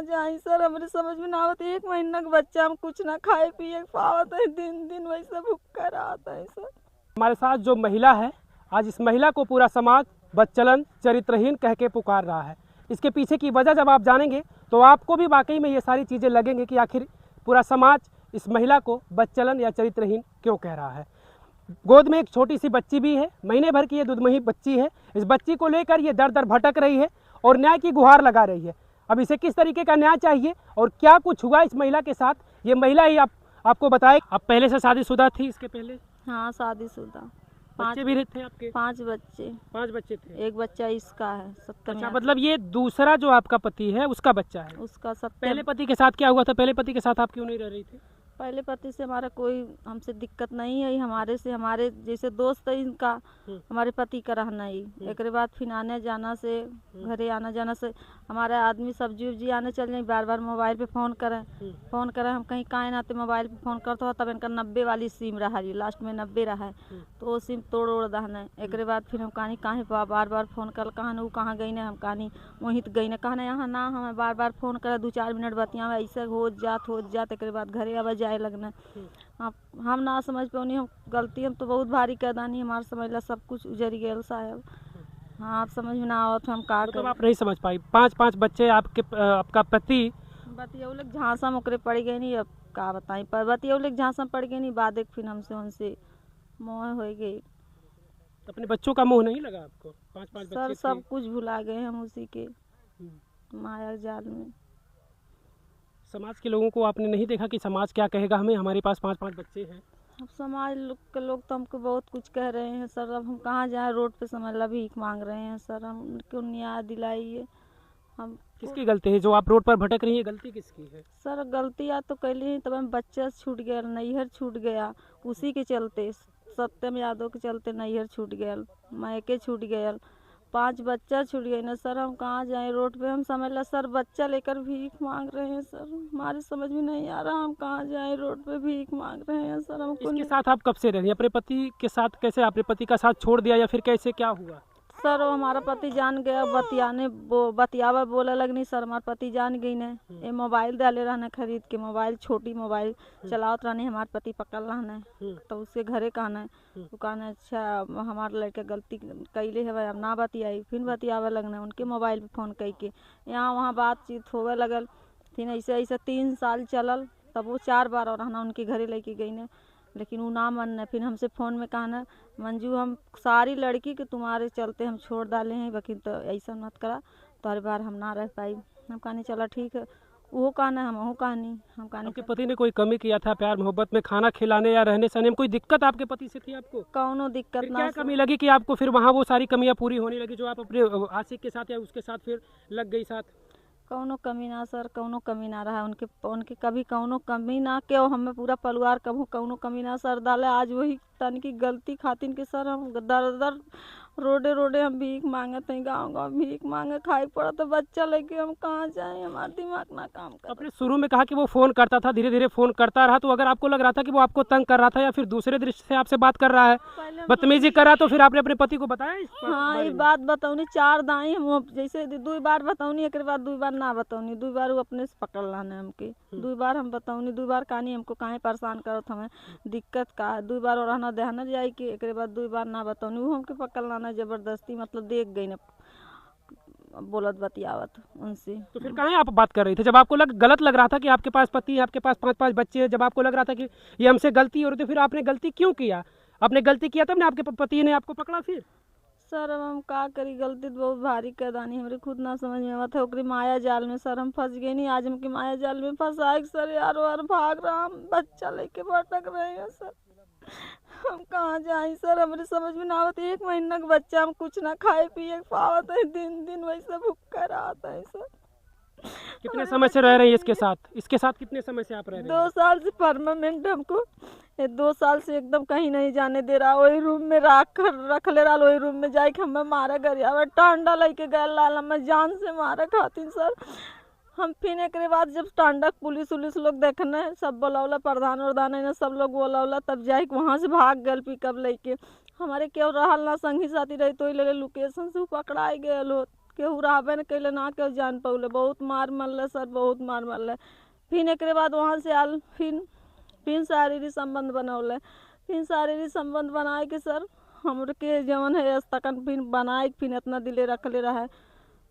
जाए सर, हमारे समझ में ना आवत। 1 महीना का बच्चा, हम कुछ ना खाए पिए पावत है, दिन दिन वैसे भूखा रहता है सर। हमारे साथ जो महिला है, आज इस महिला को पूरा समाज बदचलन चरित्रहीन कह के पुकार रहा है। इसके पीछे की वजह जब आप जानेंगे तो आपको भी वाकई में ये सारी चीज़ें लगेंगी कि आखिर पूरा समाज इस महिला को बदचलन या चरित्रहीन क्यों कह रहा है। गोद में एक छोटी सी बच्ची भी है, महीने भर की ये दुधमही बच्ची है। इस बच्ची को लेकर ये दर दर भटक रही है और न्याय की गुहार लगा रही है। अब इसे किस तरीके का न्याय चाहिए और क्या कुछ हुआ इस महिला के साथ, ये महिला ही आपको बताए। आप पहले से शादीशुदा थी इसके पहले? हाँ, शादीशुदा। बच्चे भी थे आपके? 5 बच्चे। 5 बच्चे थे। एक बच्चा इसका है, 7 अच्छा, मतलब ये दूसरा जो आपका पति है उसका बच्चा है? उसका 7। पहले पति के साथ क्या हुआ था? पहले पति के साथ आप क्यों नहीं रह रही थी? पहले पति से हमारा कोई हमसे दिक्कत नहीं है, हमारे से हमारे जैसे दोस्त है इनका, हमारे पति का रहना ही। एक बाद फिर आने जाना से, घरे आना जाना से हमारे आदमी सब्जी उब्जी आने चल जाए, बार बार मोबाइल पे फ़ोन करें हम कहीं काहे ना आते, मोबाइल पे फ़ोन करते हो तब इनका 90 वाली सिम रहा है, लास्ट में 90 रहा है, तो वो सिम तोड़ ओड़ दहने। एक बाद फिर हम कहानी काहे बार बार फ़ोन कर, कहाँ वो कहाँ गई ना, हम कहानी वहीं गई ना, कहना यहाँ ना, हमें बार बार फ़ोन करे 2-4 मिनट बतिया ऐसे हो जात। एक बाद घरे अब जाए लगना। हम ना समझ पानी, हम गलती हम तो बहुत भारी कैदानी, हमारे समझ ला सब कुछ उजड़ गया साहब। हाँ, आप समझ में ना आवत हम का मतलब आप नहीं समझ पाई। 5 बच्चे आपके, आपका पति बतिया लोग झांसा में ओकरे पड़ गए नहीं, अब का बताई, पर बतिया लोग झांसा में पड़ गए नहीं, बाद फिर हमसे उनसे मोह हो गई। अपने बच्चों का मोह नहीं लगा आपको? 5 बच्चे सर सब कुछ भुला गए हम उसी के माया जाल में। समाज के लोगों को आपने नहीं देखा कि समाज क्या कहेगा हमें, हमारे पास 5 बच्चे हैं? अब समाज के लोग तो हमको बहुत कुछ कह रहे हैं सर, अब हम कहाँ जाए, रोड पे समझ ला भीख मांग रहे हैं सर, हम उनको न्याय दिलाइए। हम किसकी गलती है जो आप रोड पर भटक रही है? गलती किसकी है? सर गलतियाँ तो कैली हैं, तब हम बच्चा छूट गया, नैहर छूट गया, उसी के चलते सत्यम यादव के चलते नैहर छूट गया, मायके छूट गया, 5 बच्चा छूट गए ना सर। हम कहाँ जाएं, रोड पे हम समझ ला सर बच्चा लेकर भीख मांग रहे हैं सर, हमारे समझ में नहीं आ रहा हम कहाँ जाएं, रोड पे भीख मांग रहे हैं सर। हमको इसके साथ आप कब से रह रही हैं? अपने पति के साथ कैसे, अपने पति का साथ छोड़ दिया या फिर कैसे, क्या हुआ? सर वो हमारा पति जान गया, बतियावा बोले लगनी सर, हमारा पति जान गई ने, ये मोबाइल डाले रहने खरीद के, मोबाइल छोटी मोबाइल चलावत रहने, हमारे पति पकड़ रहने, तो उसके घरे कहना तो कहना अच्छा हमारे लड़के गलती कैले है, अब ना बतियाई, फिर बतियावे लगने उनके मोबाइल पे फ़ोन कई के, यहाँ वहाँ बातचीत होवे लगल। फिर ऐसे ऐसे 3 साल चलल, तब वो 4 बार और रहना उनके घरे लेके गई ने, लेकिन वो ना मन। फिर हमसे फ़ोन में कहना मंजू हम सारी लड़की के तुम्हारे चलते हम छोड़ डाले हैं, वकील तो ऐसा मत करा, तो हर बार हम ना रह पाई। हम कहानी चला ठीक है, वो कहना हम वो कहानी हम कहानी। आपके पति ने कोई कमी किया था प्यार मोहब्बत में, खाना खिलाने या रहने सहने में कोई दिक्कत आपके पति से थी आपको? कौनो दिक्कत ना। क्या कमी लगी कि आपको फिर वहाँ वो सारी कमियाँ पूरी होने लगी जो आप अपने आशिक के साथ या उसके साथ फिर लग गई साथ? कौनो कमी ना सर, कौनो कमी ना रहा उनके कभी कौनो कमी ना के, हमें पूरा परिवार कभी कौनो कमी ना सर डाले। आज वही तन की गलती खातिर के सर हम दर दर रोडे हम भीख मांगत हैं, गाँव भीख मांगे खाई पड़ा, तो बच्चा लेके हम कहाँ जाएं, हमारा दिमाग ना काम कर। आपने शुरू में कहा कि वो फ़ोन करता था, धीरे धीरे फ़ोन करता रहा, तो अगर आपको लग रहा था कि वो आपको तंग कर रहा था या फिर दूसरे दृष्टि से आपसे बात कर रहा है, बदतमीजी कर रहा, तो फिर आपने अपने पति को बताया? हाँ, ये बात बताऊनी 4 दाई हम जैसे 2 बार बताऊनी, एक बार 2 बार ना बताऊनी, 2 बार वो अपने से पकड़ लाने हमके, 2 बार हम बताऊनी, 2 बार कहानी हमको काहे परेशान करत हमें, दिक्कत का 2 बार और रहना देहना जाए कि एक बाद 2 बार ना बताऊनी, वो हमके पकड़ लाना जबरदस्ती, मतलब देख गई ना बोलत बतियावत उनसे। तो फिर कहाँ आप बात कर रही थी जब आपको गलत लग रहा था कि आपके पास पति है, आपके पास 5 बच्चे हैं, जब आपको लग रहा था कि ये हमसे गलती हो रही थी, फिर आपने गलती क्यों किया? आपने गलती किया तब ना आपके पति ने आपको पकड़ा फिर? सर अब हम का करी, गलती तो बहुत भारी कैदानी, हमारे खुद ना समझ में आवत है, ओकरी माया जाल में सर हम फंस गए नहीं, आज हमकी माया जाल में फंसाए सर, यार वार भाग रहा, हम बच्चा लेके भटक रहे हैं सर, हम कहाँ जाए सर, हमारे समझ में ना आवत। 1 महीना का बच्चा, हम कुछ ना खाए पिए पावत है, दिन दिन वैसे भूखा रहता है सर। कितने समय से रह रही है इसके साथ? इसके साथ कितने समय से आप रह रहे हैं? 2 साल से परमानेंट हमको, 2 साल से एकदम कहीं नहीं जाने दे रहा, वही रूम में रख ले रहा, वही रूम में जाके हमें मारा गरिया टांडा लेके गए लाल, हमें जान से मारा खातिर सर। हम फिर एक बाद जब टांडा पुलिस उलिस लोग देखने सब बोला, प्रधान उर्धान है सब लोग बोला, तब जाए वहाँ से भाग गए पिकअप लेके, हमारे क्यों रहा ना संगी साथी रही, तो ही लगे लोकेशन से पकड़ाए गए लो, केहू रहबे न कैले ना केहू जान पौले। बहुत मार मरल सर, बहुत मार मरल। फिर एकरे बाद वहाँ से आल, फिर शारीरिक संबंध बनौले। फिर शारीरिक संबंध बनाए के सर हमरे के जवन है तकन फिर बनाए, फिर इतना दिले रखले रहे।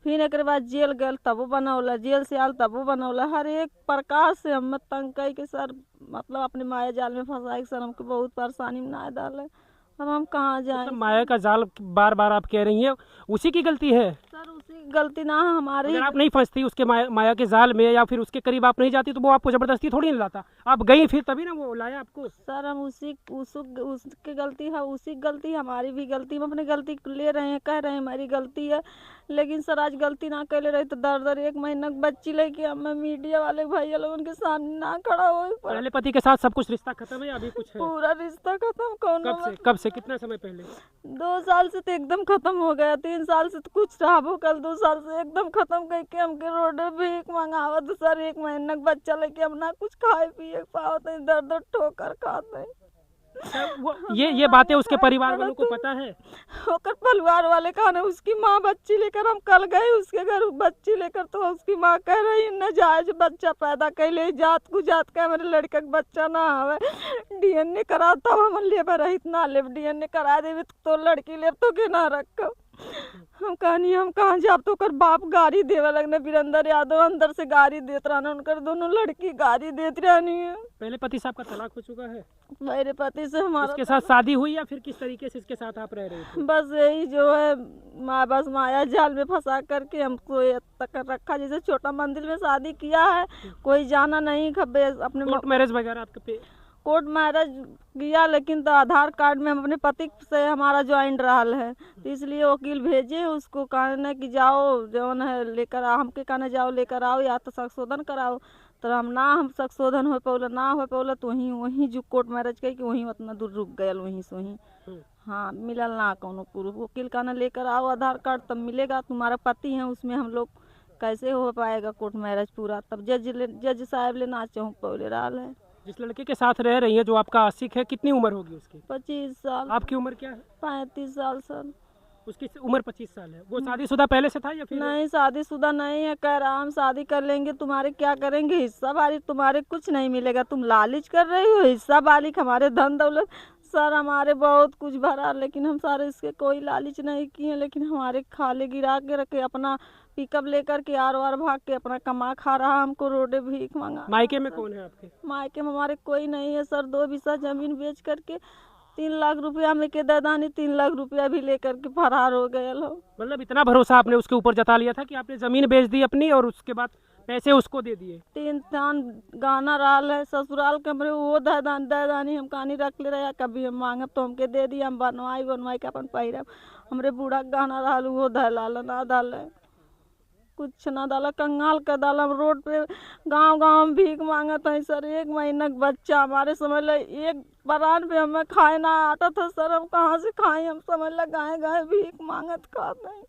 फिर एकरे बाद जेल गल तबो बनौला, जेल से आल तबो बनौला। हर एक प्रकार से हम तंग कई के सर, मतलब अपने माया जाल में फंसाए के सर हमको बहुत परेशानी में ना डाले। अब हम कहाँ जाएं? मतलब माया का जाल बार बार आप कह रही हैं, उसी की गलती है सर उसी की गलती ना है हमारी। अगर आप नहीं फंसती उसके माया के जाल में, या फिर उसके करीब आप नहीं जाती, तो वो आपको जबरदस्ती थोड़ी नहीं लाता। आप गई फिर तभी ना वो लाया आपको। सर हम उसकी गलती है, उसी की गलती, हमारी भी गलती। हम अपनी गलती ले रहे हैं, कह रहे हैं हमारी गलती है, लेकिन सर आज गलती ना कर ले रही तो दर 1 महीना की बच्ची लेके हमें मीडिया वाले भैया लोग उनके सामने ना खड़ा हो। पहले पति के साथ सब कुछ रिश्ता खत्म है, अभी कुछ है? पूरा रिश्ता खत्म। कब से कितना समय पहले? 2 साल से तो एकदम खत्म हो गया, 3 साल से तो कुछ रहा वो, कल 2 साल से एकदम खत्म करके हमके रोड भीख मंगावत सर। 1 महीना का बच्चा लेके हम ना कुछ खाए पिए पावत, दर ठोकर खाते। ये बातें उसके परिवार वालों को पता है? होकर परिवार वाले कहा उसकी माँ बच्ची लेकर, हम कल गए उसके घर बच्ची लेकर, तो उसकी माँ कह रही नाजायज बच्चा पैदा कैले, जात को जात का हमारे लड़का का बच्चा ना आवे, DNA करा तब हम लेबर रही ना ले, DNA करा देवे तो लड़की ले तो के ना रख। हम कहनी हम कहाँ जाब, तो कर बाप गाड़ी देवे लगने, वीरेंद्र यादव अंदर से गाड़ी देत रहना, उनकर दोनों लड़की गाड़ी देत रहनी है। पहले पति साहब का तलाक हो चुका है? मेरे पति से हमारा उसके साथ शादी हुई, या फिर किस तरीके से इसके साथ आप रह रहे थे? बस यही जो है बस माया जाल में फंसा करके हमको तक रखा। जैसे छोटा मंदिर में शादी किया है, कोई जाना नहीं खबे अपने कोर्ट मैरिज वगैरह आपके? कोर्ट मैरिज किया, लेकिन तो आधार कार्ड में हम अपने पति से हमारा ज्वाइंट रहल है, तो इसलिए वकील भेजे उसको, कहने कि जाओ जौन है लेकर आओ, हमके कहने जाओ लेकर आओ या तो संशोधन कराओ। तो हम संशोधन हो पौला ना हो पौला, तो वहीं जो कोर्ट मैरिज कही कि वहीं उतना दूर रुक गए, वहीं से वहीं। हाँ मिलल ना कोनो प्रूफ। वकील कहना लेकर आओ आधार कार्ड तब मिलेगा, तुम्हारा पति है उसमें, हम लोग कैसे हो पाएगा कोर्ट मैरिज पूरा। तब जज साहब ले ना चाहूँ पौले रहा है। जिस लड़के के साथ रह रही है जो आपका आशिक है, कितनी उम्र होगी उसकी? 25 साल। आपकी उम्र क्या है? 35 साल सर। उसकी उम्र 25 साल है। वो शादीशुदा पहले से था या फिर? नहीं शादीशुदा नहीं है, कह रहा हम शादी कर लेंगे, तुम्हारे क्या करेंगे, हिस्सा बालिक तुम्हारे कुछ नहीं मिलेगा, तुम लालच कर रही हो, हिस्सा बालिक हमारे धन दौलत। सर हमारे बहुत कुछ भरा, लेकिन हम सारे इसके कोई लालच नहीं किए, लेकिन हमारे खाले गिरा के रखे, अपना पिकअप लेकर के आर वार भाग के अपना कमा खा रहा, हमको रोडे भीख मंगा। मायके में कौन है आपके? मायके में हमारे कोई नहीं है सर। 2 बीघा जमीन बेच करके 3 लाख रुपया में के दादानी 3 लाख रुपया भी लेकर के फरार हो गए हो। मतलब इतना भरोसा आपने उसके ऊपर जता लिया था कि आपने जमीन बेच दी अपनी, और उसके बाद पैसे उसको दे दिए? 3 दान गाना रहा है ससुराल कमरे, वो दादानी हम कहानी रख ले रहा, कभी हम मांगब तो हमके दे दिया, हम बनवाई के अपन पहिरब। हमरे बूढ़ा गाना रहा वो धलाल ना डाल, कुछ ना डाला, कंगाल का डाला। हम रोड पे गांव में भीख मांगत है सर। 1 महीना का बच्चा हमारे समझ ल 1 बरान पे हमें खाए ना आता था सर, हम कहाँ से खाएं, हम समझ ल गाय भीख मांगत खाते हैं।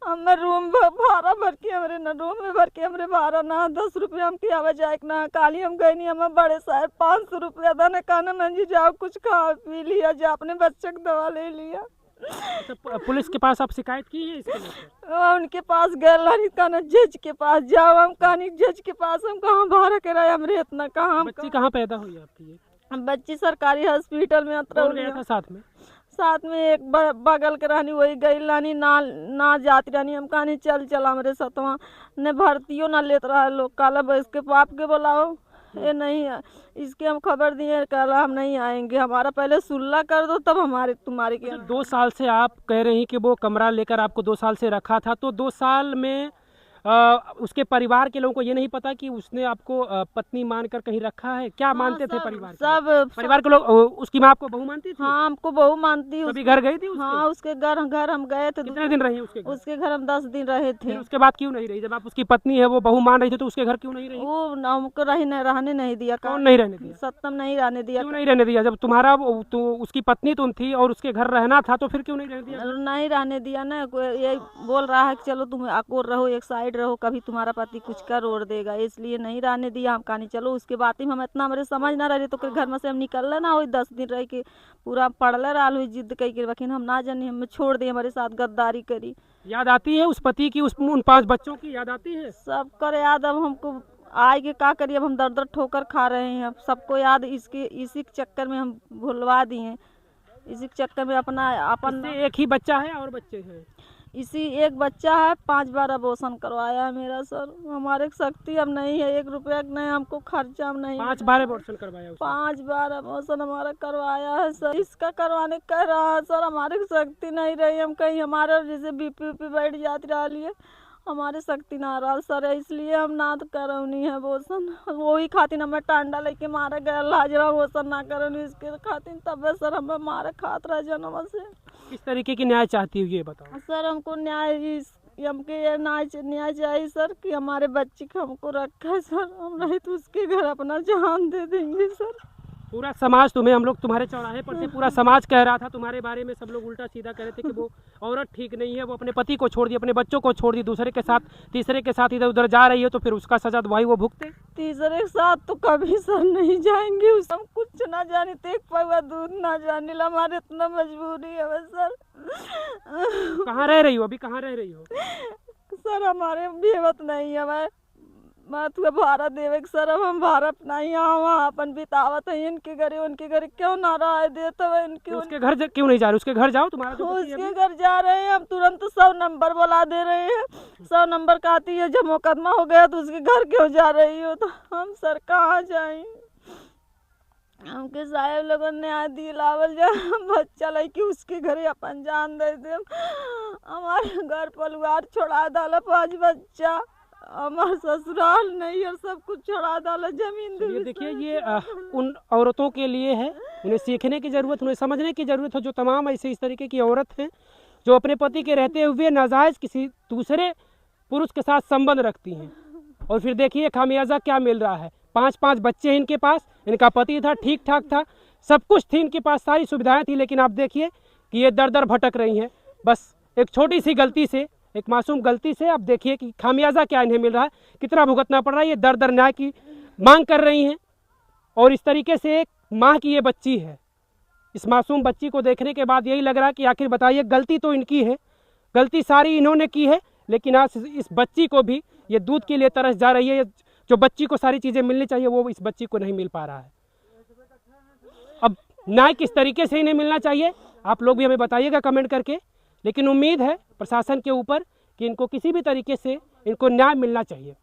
हमें रूम भाड़ा भर के हमारे न रूम में भर के हमारे भाड़ा ना 10 रुपये हम किया जाए ना, काली हम गई नहीं, हमें बड़े साहब 500 रुपया था ना, कहना मैं जी जाओ कुछ खा पी लिया, जा अपने बच्चे की दवा ले लिया। तो पुलिस के पास आप शिकायत की है इसके लिए? उनके पास गए, कहना जज के पास जाओ, हम कहानी जज के पास हम कहाँ भाड़ा कराए, हमरे इतना कहाँ। बच्ची कहाँ पैदा हुई आपकी? ये बच्ची सरकारी हॉस्पिटल में कौन गया था साथ में? साथ में एक बगल के रहनी, वही गई लानी ना जाती रहनी, हम कहानी चल हमारे साथवा ने भर्तियों ना लेत रहा लोग, काला इसके बाप के बोलाओ, ये नहीं है इसके हम खबर दिए, कल हम नहीं आएंगे, हमारा पहले सुल्ला कर दो तब हमारे तुम्हारे क्या। 2 साल से आप कह रही कि वो कमरा लेकर आपको 2 साल से रखा था, तो 2 साल में उसके परिवार के लोगों को ये नहीं पता कि उसने आपको पत्नी मानकर कहीं रखा है? क्या मानते थे परिवार परिवार के लोग? उसकी माँ आपको बहू मानती थी? हाँ हमको बहू मानती। कभी घर गई थी उसके? हाँ उसके घर हम गए थे। कितने दिन रही उसके घर हम 10 दिन रहे थे। उसके बाद क्यों नहीं रही? जब आप उसकी पत्नी है, वो बहू मान रही थी, तो उसके घर क्यों नहीं रही? वो हमको रहने नहीं दिया। कौन नहीं रहने दिया? सत्यम नहीं रहने दिया। क्यों नहीं रहने दिया? जब तुम्हारा तो उसकी पत्नी तुम थी और उसके घर रहना था, तो फिर क्यों नहीं रहने दिया? नहीं रहने दिया ना, ये बोल रहा है कि चलो तुम अकोर रहो, एक साइड रहो, कभी तुम्हारा पति कुछ कर ओर देगा, इसलिए नहीं रहने दिया। हम कहानी चलो उसके बाद ही हम इतना हमारे समझ ना रहे, तो घर में से हम निकल ना हो 10 दिन रह के पूरा पड़ले रहा हुई जिद कही के, लेकिन हम ना जानी, हम छोड़ दिए, हमारे साथ गद्दारी करी। याद आती है उस पति की, उन 5 बच्चों की याद आती है? सब कर याद, अब हमको आएगी क्या करिए, अब हम दर दर ठोकर खा रहे हैं, अब सबको याद, इसी के चक्कर में हम भुलवा दिए, इसी के चक्कर में अपना अपन। एक ही बच्चा है और बच्चे हैं? इसी एक बच्चा है, 5 बार अबॉर्शन करवाया है मेरा सर, हमारे शक्ति अब नहीं है, 1 रुपया नहीं, हमको खर्चा अब नहीं। 5 बार अबॉर्शन करवाया उसने? 5 बार अबॉर्शन हमारा करवाया है सर, इसका करवाने कह रहा है सर, हमारे शक्ति नहीं रही, हम कहीं हमारा जैसे बीपी बैठ जाती रही है, हमारे शक्ति ना रहा सर, इसलिए हम ना तो करौनी है अबॉर्शन, वही खातिर हमें टांडा लेके मारे गए, लाजवा अबॉर्शन ना करौनी इसके खातिर, तब सर हमें मारे खात रह जन्म से। किस तरीके की न्याय चाहती हो ये बताओ? सर हमको न्याय, हमके ये न्याय चाहिए सर कि हमारे बच्चे को हमको रखा है सर, हम नहीं तो उसके घर अपना जान दे देंगे सर। पूरा समाज तुम्हें, हम लोग तुम्हारे चौराहे पर थे, पूरा समाज कह रहा था तुम्हारे बारे में, सब लोग उल्टा सीधा कह रहे थे कि वो औरत ठीक नहीं है, वो अपने पति को छोड़ दी, अपने बच्चों को छोड़ दी, दूसरे के साथ, तीसरे के साथ इधर उधर जा रही है, तो फिर उसका सजा भाई वो भुगते। तीसरे के साथ तो कभी सर नहीं जाएंगे, हम कुछ ना जाने, एक पौवा दूध ना जाने, हमारे इतना मजबूरी है सर। कहाँ रह रही हो अभी, कहाँ रह रही हो? सर हमारे बेवत नहीं है, मैं तो भाड़ा देवे सर, अब हम भारत नहीं यहाँ वहाँ अपन बितावत है, इनके घरे उनके घरे क्यों ना राय देते हुए इनके, उसके घर क्यों नहीं जा रहे? उसके घर जाओ, तुम्हारा जो पति है उसके घर जा रहे हैं, हम तुरंत 100 नंबर बुला दे रहे हैं, 100 नंबर का आती है, जब मुकदमा हो गया तो उसके घर क्यों जा रही हो, तो हम सर कहाँ जाएं, हमके साहेब लोगों ने न्याय दिलावल जा, बच्चा लड़की उसके घरे अपन जान दे दे, हमारे घर परिवार छोड़ा डाला, 5 बच्चा, हमारे ससुराल नहीं और सब कुछ छोड़ा डाला, जमीन। ये देखिए, ये उन औरतों के लिए है, उन्हें सीखने की ज़रूरत, उन्हें समझने की ज़रूरत है, जो तमाम ऐसे इस तरीके की औरत हैं जो अपने पति के रहते हुए नाजायज़ किसी दूसरे पुरुष के साथ संबंध रखती हैं, और फिर देखिए खामियाजा क्या मिल रहा है। 5-5 बच्चे हैं इनके पास, इनका पति था, ठीक ठाक था, सब कुछ थी इनके पास, सारी सुविधाएँ थी, लेकिन आप देखिए कि ये दर दर भटक रही हैं, बस एक छोटी सी गलती से, एक मासूम गलती से। अब देखिए कि खामियाजा क्या इन्हें मिल रहा है, कितना भुगतना पड़ रहा है। ये दर दर न्याय की मांग कर रही हैं, और इस तरीके से एक माँ की ये बच्ची है, इस मासूम बच्ची को देखने के बाद यही लग रहा है कि आखिर बताइए, गलती तो इनकी है, गलती सारी इन्होंने की है, लेकिन आज इस बच्ची को भी ये दूध के लिए तरस जा रही है, जो बच्ची को सारी चीज़ें मिलनी चाहिए वो इस बच्ची को नहीं मिल पा रहा है। अब न्याय किस तरीके से इन्हें मिलना चाहिए, आप लोग भी हमें बताइएगा कमेंट करके, लेकिन उम्मीद है प्रशासन के ऊपर कि इनको किसी भी तरीके से इनको न्याय मिलना चाहिए।